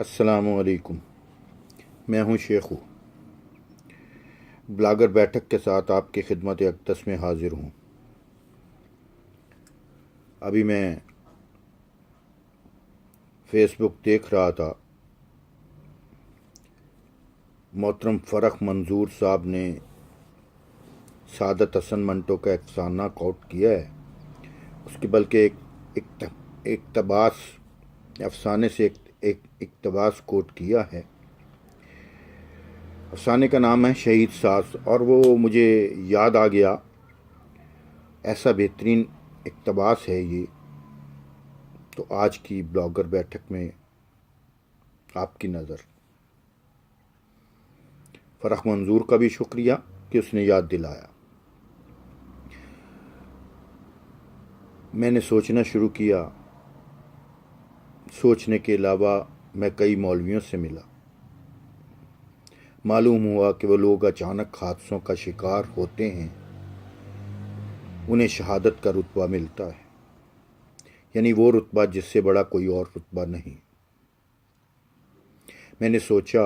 अस्सलाम वालेकुम। मैं हूं शेखू, ब्लॉगर बैठक के साथ आपकी खिदमत अक़दस में हाजिर हूं। अभी मैं फेसबुक देख रहा था। मोहतरम फ़रख मंजूर साहब ने सादत हसन मंटो का अफसाना कोट किया है। उसके बल्कि एक इक़्तिबास अफसाने से एक इक़्तिबास कोट किया है। अफसाने का नाम है शहीद सास, और वो मुझे याद आ गया। ऐसा बेहतरीन इक़्तिबास है ये, तो आज की ब्लॉगर बैठक में आपकी नज़र। फ़रख मंजूर का भी शुक्रिया कि उसने याद दिलाया। मैंने सोचना शुरू किया। सोचने के अलावा मैं कई मौलवियों से मिला। मालूम हुआ कि वो लोग अचानक हादसों का शिकार होते हैं, उन्हें शहादत का रुतबा मिलता है, यानी वो रुतबा जिससे बड़ा कोई और रुतबा नहीं। मैंने सोचा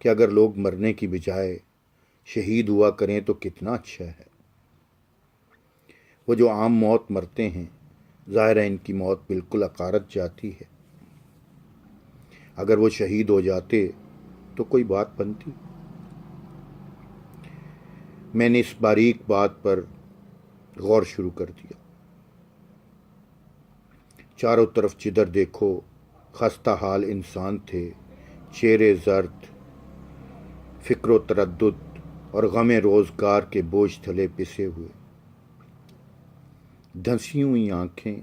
कि अगर लोग मरने की बजाय शहीद हुआ करें तो कितना अच्छा है। वो जो आम मौत मरते हैं, ज़ाहिर है इनकी मौत बिल्कुल अकारत जाती है। अगर वो शहीद हो जाते तो कोई बात बनती। मैंने इस बारीक बात पर गौर शुरू कर दिया। चारों तरफ जिधर देखो खस्ता हाल इंसान थे, चेहरे जर्द, फिक्र तरद्दुद और गमे रोज़गार के बोझ थले पिसे हुए, धंसी हुई आँखें,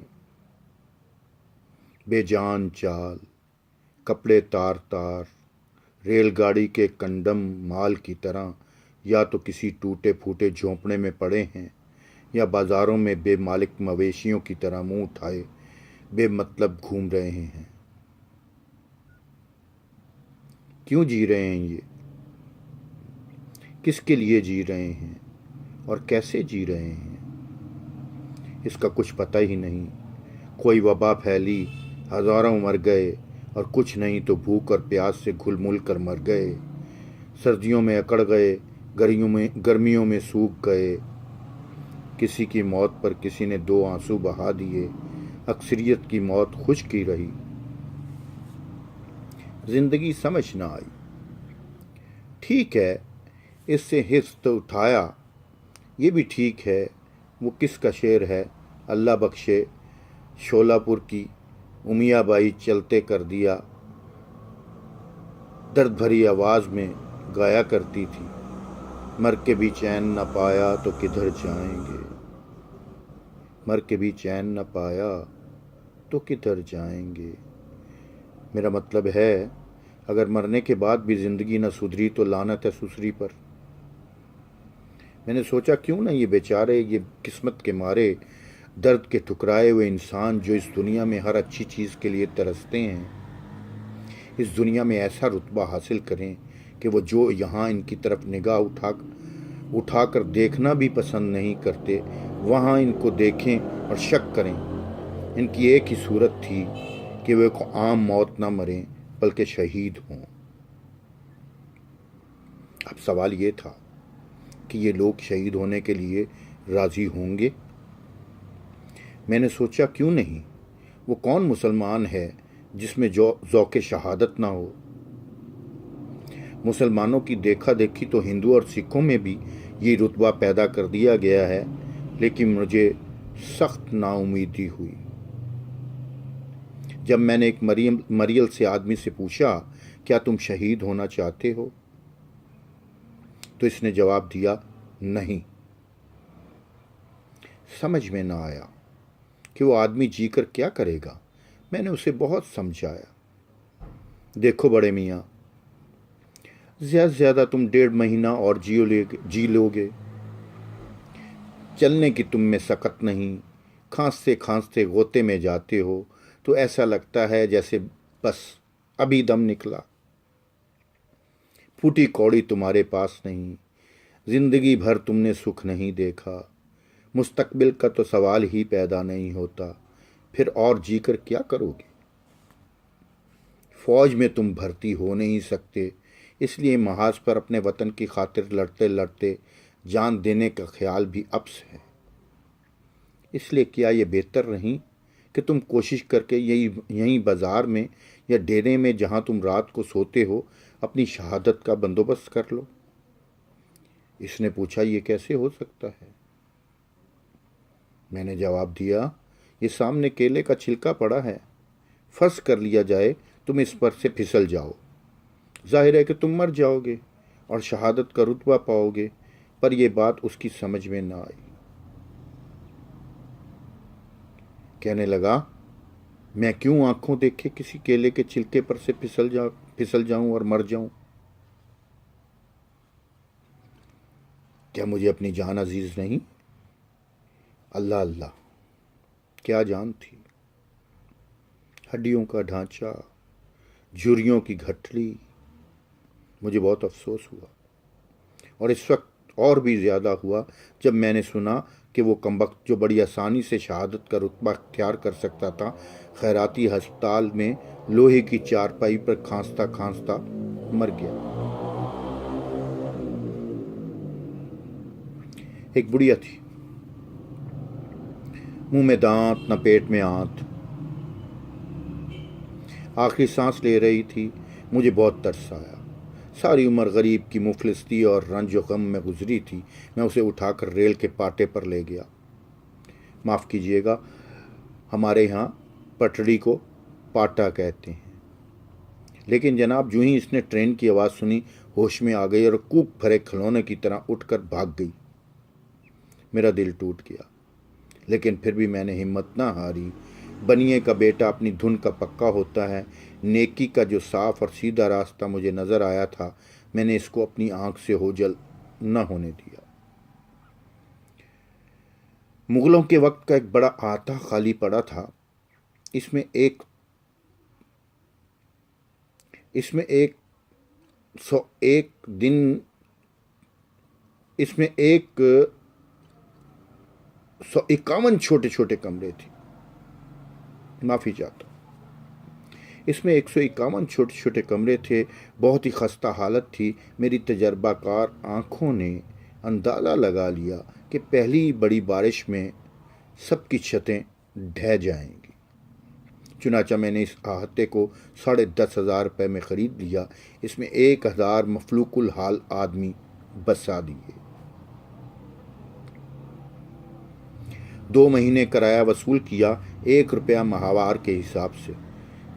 बेजान चाल, कपड़े तार तार, रेलगाड़ी के कंडम माल की तरह या तो किसी टूटे फूटे झोंपड़े में पड़े हैं या बाज़ारों में बेमालिक मवेशियों की तरह मुंह उठाए बेमतलब घूम रहे हैं। क्यों जी रहे हैं ये? किसके लिए जी रहे हैं और कैसे जी रहे हैं? इसका कुछ पता ही नहीं। कोई वबा फैली, हज़ारों मर गए, और कुछ नहीं तो भूख और प्यास से घुल मुल कर मर गए। सर्दियों में अकड़ गए, गर्मियों में सूख गए। किसी की मौत पर किसी ने 2 आंसू बहा दिए। अक्सरियत की मौत खुश्क ही रही। जिंदगी समझ ना आई। ठीक है, इससे हिस्स तो उठाया, ये भी ठीक है। वो किसका शेर है? अल्लाह बख्शे, शोलापुर की उमियाबाई चलते कर दिया, दर्द भरी आवाज़ में गाया करती थी, मर के भी चैन न पाया तो किधर जाएंगे, मर के भी चैन न पाया तो किधर जाएंगे। मेरा मतलब है, अगर मरने के बाद भी ज़िंदगी न सुधरी तो लानत है सुसरी पर। मैंने सोचा क्यों ना ये बेचारे, ये किस्मत के मारे दर्द के ठुकराए हुए इंसान जो इस दुनिया में हर अच्छी चीज़ के लिए तरसते हैं, इस दुनिया में ऐसा रुतबा हासिल करें कि वो जो यहाँ इनकी तरफ निगाह उठाकर देखना भी पसंद नहीं करते, वहाँ इनको देखें और शक करें। इनकी एक ही सूरत थी कि वे को आम मौत ना मरें बल्कि शहीद हों। अब सवाल ये था कि ये लोग शहीद होने के लिए राज़ी होंगे? मैंने सोचा क्यों नहीं। वो कौन मुसलमान है जिसमें ज़ौक़े शहादत ना हो? मुसलमानों की देखा देखी तो हिंदू और सिखों में भी ये रुतबा पैदा कर दिया गया है, लेकिन मुझे सख्त नाउमीदी हुई जब मैंने एक मरियल से आदमी से पूछा, क्या तुम शहीद होना चाहते हो? तो इसने जवाब दिया, नहीं। समझ में ना आया कि वो आदमी जीकर क्या करेगा। मैंने उसे बहुत समझाया, देखो बड़े मियाँ, ज़्यादा से ज़्यादा तुम 1.5 महीना और जी लोगे। चलने की तुम में सकत नहीं। खांसते खांसते गोते में जाते हो तो ऐसा लगता है जैसे बस अभी दम निकला। फूटी कौड़ी तुम्हारे पास नहीं। जिंदगी भर तुमने सुख नहीं देखा। मुस्तकबिल का तो सवाल ही पैदा नहीं होता। फिर और जीकर क्या करोगे? فوج میں تم بھرتی ہو نہیں سکتے، اس لیے محاذ پر اپنے وطن کی خاطر لڑتے لڑتے جان دینے کا خیال بھی ابس ہے۔ اس لیے کیا یہ بہتر نہیں کہ تم کوشش کر کے یہیں بازار میں یا ڈیرے میں جہاں تم رات کو سوتے ہو اپنی شہادت کا بندوبست کر لو؟ اس نے پوچھا، یہ کیسے ہو سکتا ہے؟ میں نے جواب دیا، یہ سامنے کیلے کا چھلکا پڑا ہے، فرض کر لیا جائے تم اس پر سے پھسل جاؤ، ظاہر ہے کہ تم مر جاؤ گے اور شہادت کا رتبہ پاؤ گے، پر یہ بات اس کی سمجھ میں نہ آئی۔ کہنے لگا، میں کیوں آنکھوں دیکھے کسی کیلے کے چھلکے پر سے پھسل جاؤں اور مر جاؤں؟ کیا مجھے اپنی جان عزیز نہیں؟ اللہ اللہ، کیا جان تھی! ہڈیوں کا ڈھانچہ، جھریوں کی گھٹڑی۔ مجھے بہت افسوس ہوا، اور اس وقت اور بھی زیادہ ہوا جب میں نے سنا کہ وہ کمبخت جو بڑی آسانی سے شہادت کا رتبہ اختیار کر سکتا تھا، خیراتی ہسپتال میں لوہے کی چارپائی پر کھانستا کھانستا مر گیا۔ ایک بڑھیا تھی، منہ میں دانت نہ پیٹ میں آنت، آخری سانس لے رہی تھی۔ مجھے بہت ترس آیا۔ ساری عمر غریب کی مفلسی اور رنج و غم میں گزری تھی۔ میں اسے اٹھا کر ریل کے پاٹے پر لے گیا۔ معاف کیجیے گا، ہمارے ہاں پٹڑی کو پاٹا کہتے ہیں، لیکن جناب جو ہی اس نے ٹرین کی آواز سنی ہوش میں آ گئی اور کوک بھرے کھلونے کی طرح اٹھ کر بھاگ گئی۔ میرا دل ٹوٹ گیا، لیکن پھر بھی میں نے ہمت نہ ہاری۔ بنیے کا بیٹا اپنی دھن کا پکا ہوتا ہے۔ نیکی کا جو صاف اور سیدھا راستہ مجھے نظر آیا تھا، میں نے اس کو اپنی آنکھ سے اوجھل نہ ہونے دیا۔ مغلوں کے وقت کا ایک بڑا احاطہ خالی پڑا تھا۔ اس میں ایک 151 چھوٹے چھوٹے کمرے تھے۔ معافی چاہتا ہوں۔ اس میں 151 چھوٹے چھوٹے کمرے تھے۔ بہت ہی خستہ حالت تھی۔ میری تجربہ کار آنکھوں نے اندازہ لگا لیا کہ پہلی بڑی بارش میں سب کی چھتیں ڈھہ جائیں گی۔ چنانچہ میں نے اس احاطے کو 10,500 روپے میں خرید لیا۔ اس میں 1,000 مفلوق الحال آدمی بسا دیے۔ 2 مہینے کرایہ وصول کیا، 1 روپیہ ماہوار کے حساب سے۔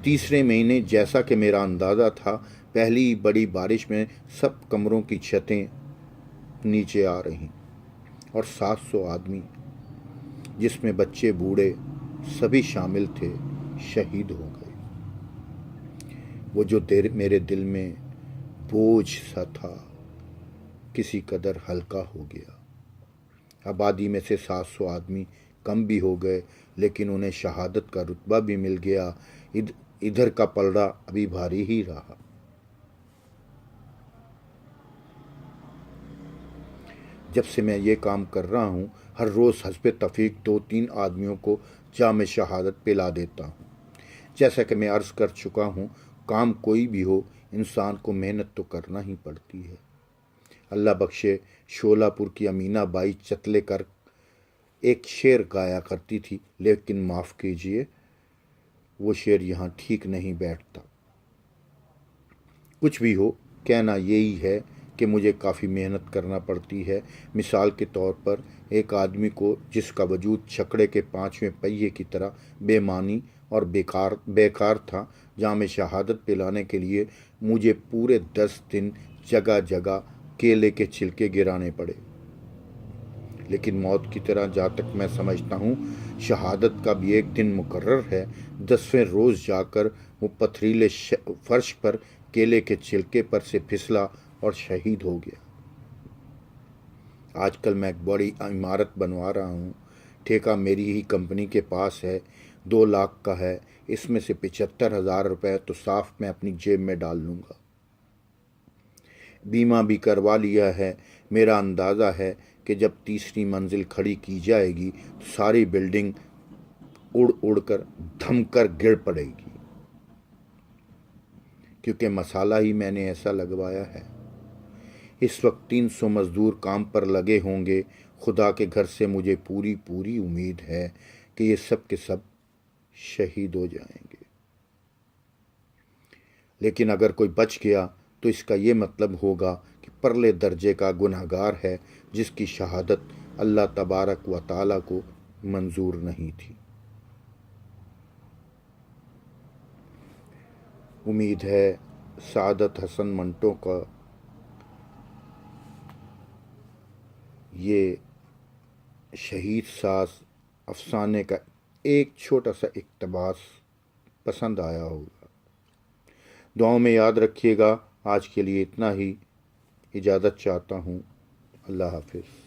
تیسرے مہینے، جیسا کہ میرا اندازہ تھا، پہلی بڑی بارش میں سب کمروں کی چھتیں نیچے آ رہی اور 700 آدمی، جس میں بچے بوڑھے سبھی شامل تھے، شہید ہو گئے۔ وہ جو میرے دل میں بوجھ سا تھا، کسی قدر ہلکا ہو گیا۔ آبادی میں سے 700 آدمی کم بھی ہو گئے، لیکن انہیں شہادت کا رتبہ بھی مل گیا۔ ادھر کا پلڑا ابھی بھاری ہی رہا۔ جب سے میں یہ کام کر رہا ہوں، ہر روز حسب تفریق 2-3 آدمیوں کو جام شہادت پلا دیتا ہوں۔ جیسا کہ میں عرض کر چکا ہوں، کام کوئی بھی ہو، انسان کو محنت تو کرنا ہی پڑتی ہے۔ اللہ بخشے، شولہ پور کی امینہ بائی چتلے کر ایک شعر گایا کرتی تھی، لیکن معاف کیجیے، وہ شعر یہاں ٹھیک نہیں بیٹھتا۔ کچھ بھی ہو، کہنا یہی ہے کہ مجھے کافی محنت کرنا پڑتی ہے۔ مثال کے طور پر، ایک آدمی کو جس کا وجود چھکڑے کے 5ویں پہیے کی طرح بے معنی اور بیکار تھا، جام شہادت پلانے کے لیے مجھے پورے 10 دن جگہ جگہ کیلے کے چھلکے گرانے پڑے۔ لیکن موت کی طرح، جہاں تک میں سمجھتا ہوں، شہادت کا بھی ایک دن مقرر ہے۔ 10ویں روز جا کر وہ پتھریلے فرش پر کیلے کے چھلکے پر سے پھسلا اور شہید ہو گیا۔ آج کل میں ایک بڑی عمارت بنوا رہا ہوں۔ ٹھیکہ میری ہی کمپنی کے پاس ہے، 2 لاکھ کا ہے۔ اس میں سے 75,000 روپے تو صاف میں اپنی جیب میں ڈال لوں گا۔ بیمہ بھی کروا لیا ہے۔ میرا اندازہ ہے کہ جب تیسری منزل کھڑی کی جائے گی تو ساری بلڈنگ اڑ کر دھم کر گر پڑے گی۔ क्योंकि मसाला ही मैंने ऐसा लगवाया है। इस वक्त 300 मजदूर काम पर लगे होंगे। खुदा के घर से मुझे पूरी पूरी उम्मीद है कि ये सब के सब शहीद हो जाएंगे। लेकिन अगर कोई बच गया तो इसका ये मतलब होगा कि परले दर्जे का गुनहगार है, जिसकी शहादत अल्लाह तबारक व ताला को मंजूर नहीं थी। उम्मीद है सादत हसन मंटो का ये शहीद सास अफसाने का एक छोटा सा इक़्तिबास पसंद आया होगा। दुआओं में याद रखिएगा। आज के लिए इतना ही, इजाज़त चाहता हूँ। अल्लाह हाफिज़।